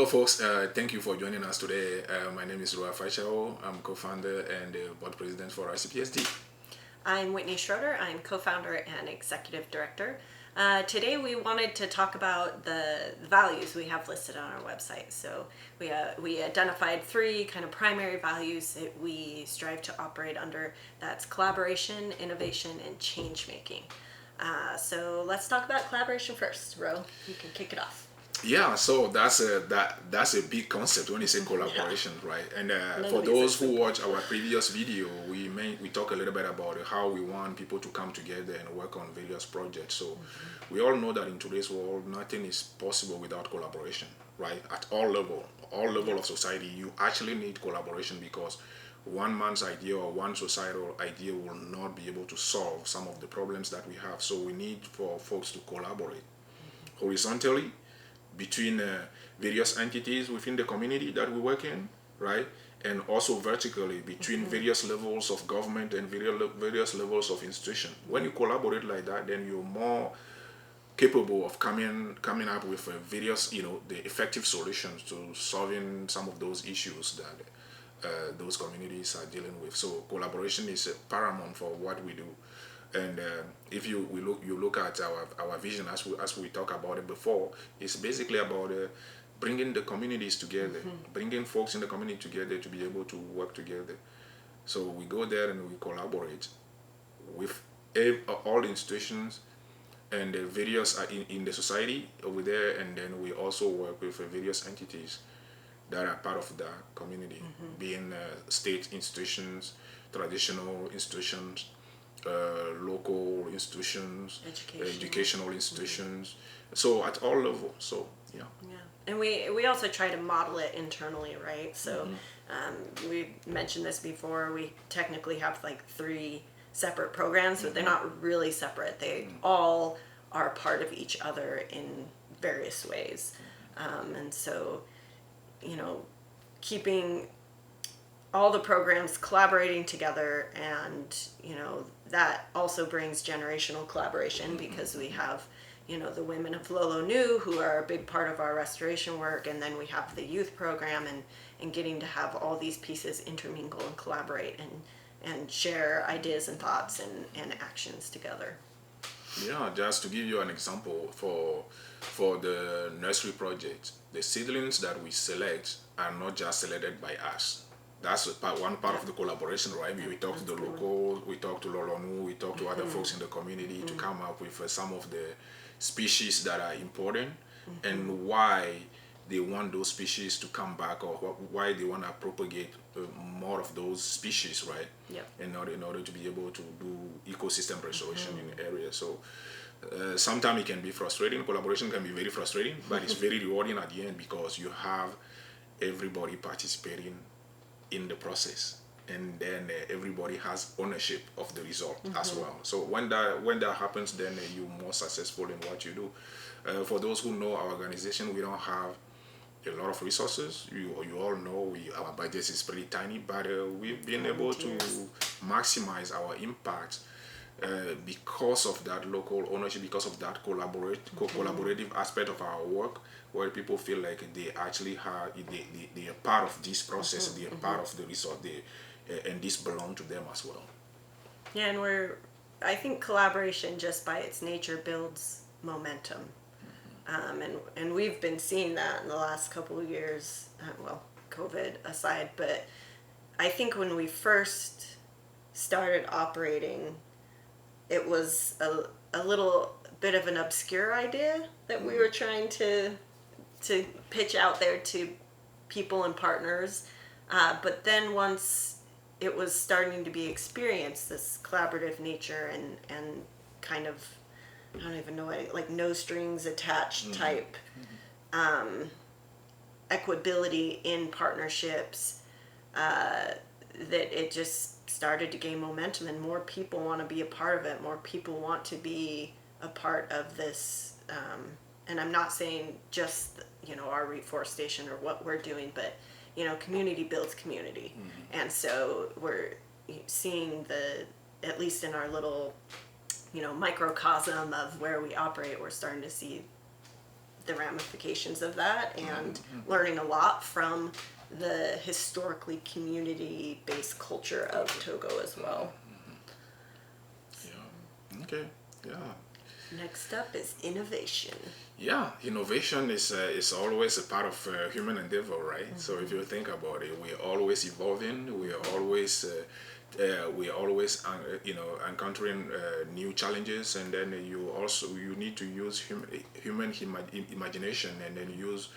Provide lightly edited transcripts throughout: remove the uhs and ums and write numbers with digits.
folks. Thank you for joining us today. My name is Afatchao. I'm co-founder and board president for ICPSD. I'm Whitney Schroeder. I'm co-founder and executive director. Today we wanted to talk about the values we have listed on our website. So we identified three kind of primary values that we strive to operate under. That's collaboration, innovation, and change making. So let's talk about collaboration first. Ro, you can kick it off. Yeah, so that's a big concept when you say collaboration, right? And for those who watch our previous video, we talk a little bit about how we want people to come together and work on various projects. So we all know that in today's world, nothing is possible without collaboration, right? At all level of society, you actually need collaboration because one man's idea or one societal idea will not be able to solve some of the problems that we have. So we need for folks to collaborate horizontally between various entities within the community that we work in, right? And also vertically between various levels of government and various levels of institution. When you collaborate like that, then you're more capable of coming up with various, the effective solutions to solving some of those issues that those communities are dealing with. So collaboration is paramount for what we do. And if you look at our vision as we talked about it before, it's basically about bringing the communities together, bringing folks in the community together to be able to work together. So we go there and we collaborate with all the institutions and the various in the society over there, and then we also work with various entities that are part of the community, being state institutions, traditional institutions, local institutions, educational institutions, so at all levels. So yeah. And we also try to model it internally, right? So we mentioned this before, we technically have like three separate programs, but they're not really separate. They all are part of each other in various ways. And so, keeping all the programs collaborating together, and that also brings generational collaboration because we have the women of Lolo Nu, who are a big part of our restoration work, and then we have the youth program, and getting to have all these pieces intermingle and collaborate and share ideas and thoughts and actions together. Yeah, just to give you an example, for the nursery project, the seedlings that we select are not just selected by us. That's one part of the collaboration, right? We talk to the locals, we talk to Lolonu, we talk to other folks in the community to come up with some of the species that are important and why they want those species to come back, or why they want to propagate more of those species, right? Yeah. In order to be able to do ecosystem restoration in the area. So sometimes it can be frustrating. Collaboration can be very frustrating, but it's very rewarding at the end because you have everybody participating in the process, and then everybody has ownership of the result as well. So when that happens, then you're more successful in what you do. For those who know our organization, we don't have a lot of resources. You all know our budget is pretty tiny, but we've been able to maximize our impact because of that local ownership, because of that collaborative aspect of our work, where people feel like they actually they are part of this process, they are part of the result, and this belong to them as well. Yeah, and I think collaboration just by its nature builds momentum. And we've been seeing that in the last couple of years, well, COVID aside, but I think when we first started operating, it was a little bit of an obscure idea that we were trying to pitch out there to people and partners. But then once it was starting to be experienced, this collaborative nature and kind of, I don't even know, like no strings attached type equability in partnerships, that it just started to gain momentum, and more people want to be a part of it. More people want to be a part of this. And I'm not saying just, our reforestation or what we're doing, but, community builds community. And so we're seeing at least in our little, microcosm of where we operate, we're starting to see the ramifications of that, and learning a lot from the historically community-based culture of Togo as well. Yeah. Okay. Yeah. Next up is innovation. Yeah, innovation is always a part of human endeavor, right? So if you think about it, we're always evolving. We are always encountering new challenges, and then you need to use human imagination, and then use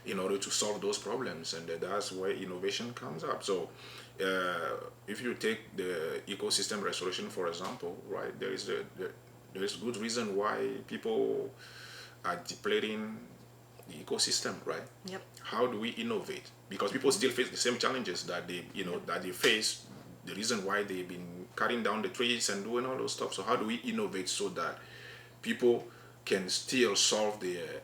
in order to solve those problems, and that's where innovation comes up. So if you take the ecosystem restoration, for example, right, there is good reason why people are depleting the ecosystem, right? Yep. How do we innovate? Because people still face the same challenges that they face. The reason why they've been cutting down the trees and doing all those stuff. So how do we innovate so that people can still solve their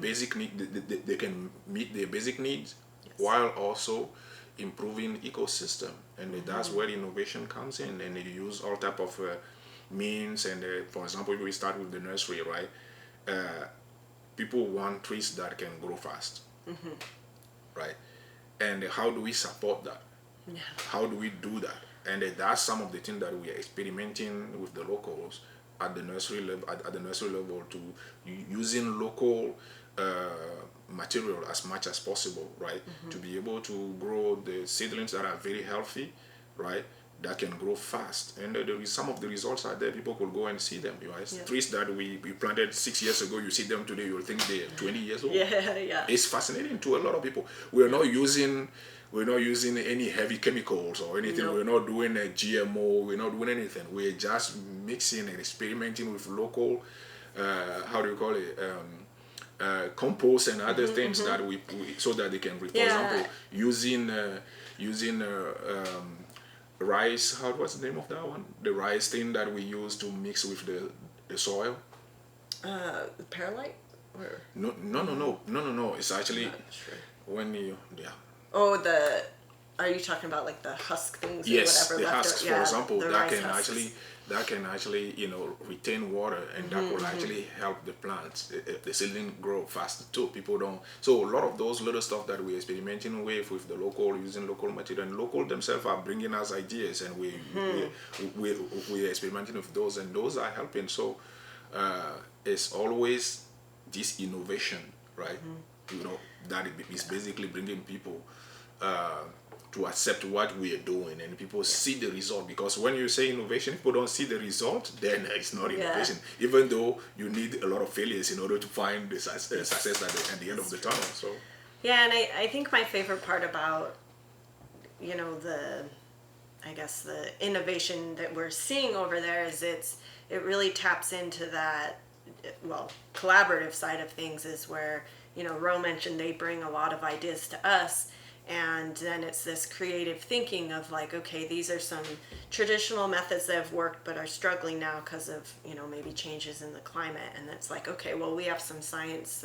basic need? They can meet their basic needs, Yes. while also improving ecosystem, and that's where innovation comes in. And you use all type of means. And for example, if we start with the nursery, right? People want trees that can grow fast, right? And how do we support that? Yeah. How do we do that? And that's some of the things that we are experimenting with the locals at the nursery level. At the nursery level, to using local material as much as possible, right? To be able to grow the seedlings that are very healthy, right? That can grow fast, and some of the results are there. People could go and see them. Yeah. Trees that we planted 6 years ago, you see them today, you'll think they're 20 years old. Yeah. It's fascinating to a lot of people. We're not using any heavy chemicals or anything. Nope. We're not doing a GMO. We're not doing anything. We're just mixing and experimenting with local, how do you call it? Compost and other things that we so that they can, for example, using rice. What's the name of that one? The rice thing that we use to mix with the soil. Perlite? Or? No. It's actually I'm not sure. when you Oh, are you talking about like the husk things? Yes, or whatever the husks, for example, the that rice can husks. actually retain water, and that will actually help the plants, the seedling grow faster too. People don't. So a lot of those little stuff that we're experimenting with the local, using local material, and local themselves are bringing us ideas, and we're experimenting with those, and those are helping. So it's always this innovation, right? That is basically bringing people to accept what we are doing, and people see the result. Because when you say innovation, if people don't see the result, then it's not innovation. Even though you need a lot of failures in order to find the success at the end of the tunnel. So yeah, and I think my favorite part about the innovation that we're seeing over there is it really taps into that collaborative side of things, is where Ro mentioned they bring a lot of ideas to us. And then it's this creative thinking of like, okay, these are some traditional methods that have worked but are struggling now because of, maybe changes in the climate. And it's like, okay, well, we have some science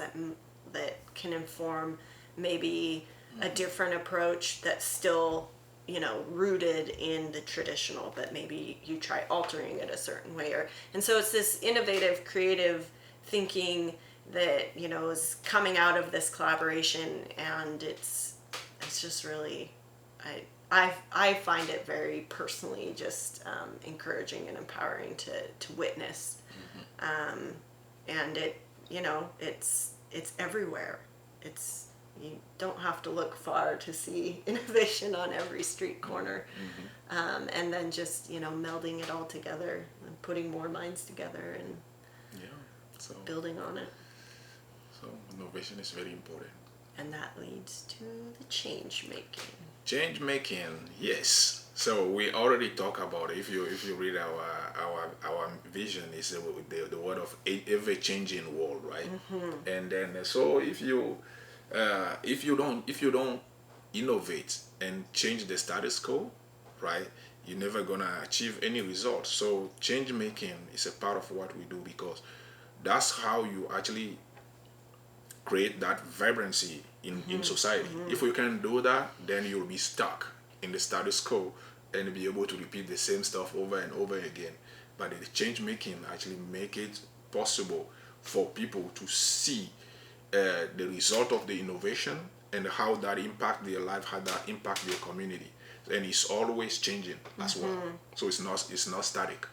that can inform maybe a different approach that's still, rooted in the traditional, but maybe you try altering it a certain way. And so it's this innovative, creative thinking that, is coming out of this collaboration, and it's just really, I find it very personally just encouraging and empowering to witness, and it's everywhere. You don't have to look far to see innovation on every street corner, and then just melding it all together and putting more minds together and building on it. So innovation is very important. And that leads to the change making. Change making, yes. So we already talked about it. If you read our vision, is the word of ever changing world, right? And then so if you don't innovate and change the status quo, right, you're never gonna achieve any results. So change making is a part of what we do, because that's how you actually create that vibrancy in society. If you can do that, then you'll be stuck in the status quo and be able to repeat the same stuff over and over again. But the change making actually make it possible for people to see the result of the innovation and how that impact their life, how that impact their community, and it's always changing as well. So it's not static.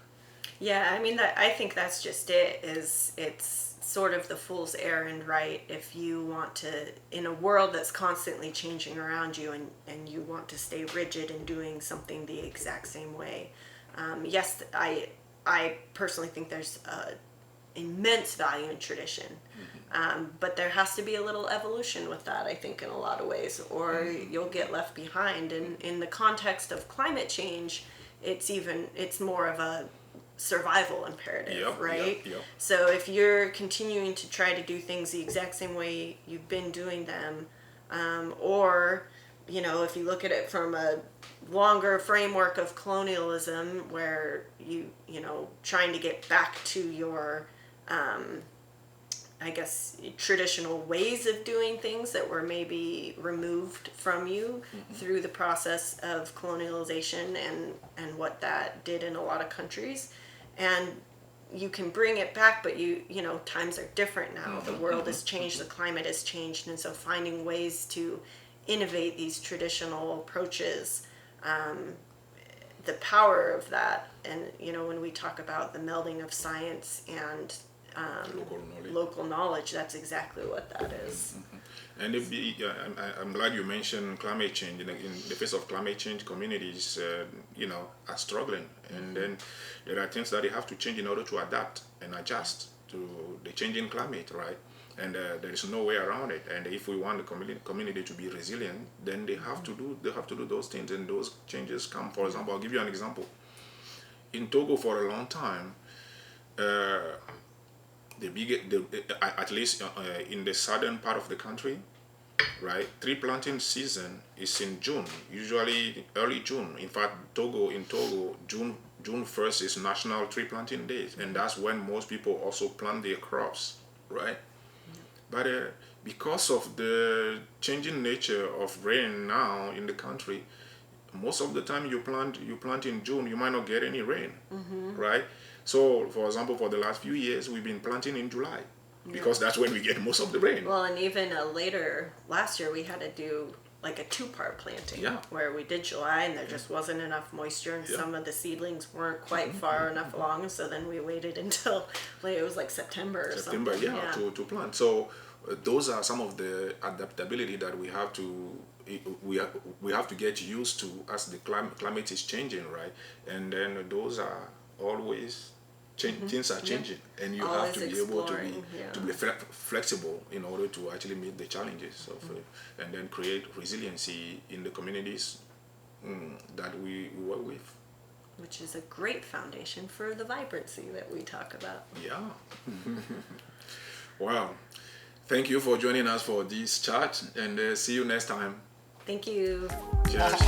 Yeah, I mean, I think that's just it. It's sort of the fool's errand, right? If you want to, in a world that's constantly changing around you, and you want to stay rigid in doing something the exact same way. Yes, I personally think there's immense value in tradition, but there has to be a little evolution with that, I think, in a lot of ways, or you'll get left behind. And in the context of climate change, it's more of a survival imperative, right? Yep. So if you're continuing to try to do things the exact same way you've been doing them, or if you look at it from a longer framework of colonialism, where you trying to get back to your I guess traditional ways of doing things that were maybe removed from you through the process of colonialization and what that did in a lot of countries. And you can bring it back, but times are different now. The world has changed, the climate has changed, and so finding ways to innovate these traditional approaches, the power of that. And when we talk about the melding of science and local knowledge, that's exactly what that is. And I'm glad you mentioned climate change. In the face of climate change, communities, are struggling, and then there are things that they have to change in order to adapt and adjust to the changing climate, right? And there is no way around it. And if we want the community to be resilient, then they have to do those things, and those changes come. For example, I'll give you an example. In Togo, for a long time, at least in the southern part of the country, right, tree planting season is in June, usually early June. In fact, in Togo, June 1st is National Tree Planting Day, and that's when most people also plant their crops, right? But because of the changing nature of rain now in the country, most of the time you plant in June, you might not get any rain, right? So, for example, for the last few years, we've been planting in July because that's when we get most of the rain. Well, and even later, last year, we had to do like a 2-part planting, where we did July and there just wasn't enough moisture, and some of the seedlings weren't quite far enough along, so then we waited until it was like September or something. To plant. So those are some of the adaptability that we have to get used to as the climate is changing, right? And then those are always things are changing, and you always have to be able to be flexible in order to actually meet the challenges of and then create resiliency in the communities that we work with, which is a great foundation for the vibrancy that we talk about. Wow, thank you for joining us for this chat, and see you next time. Thank you. Cheers.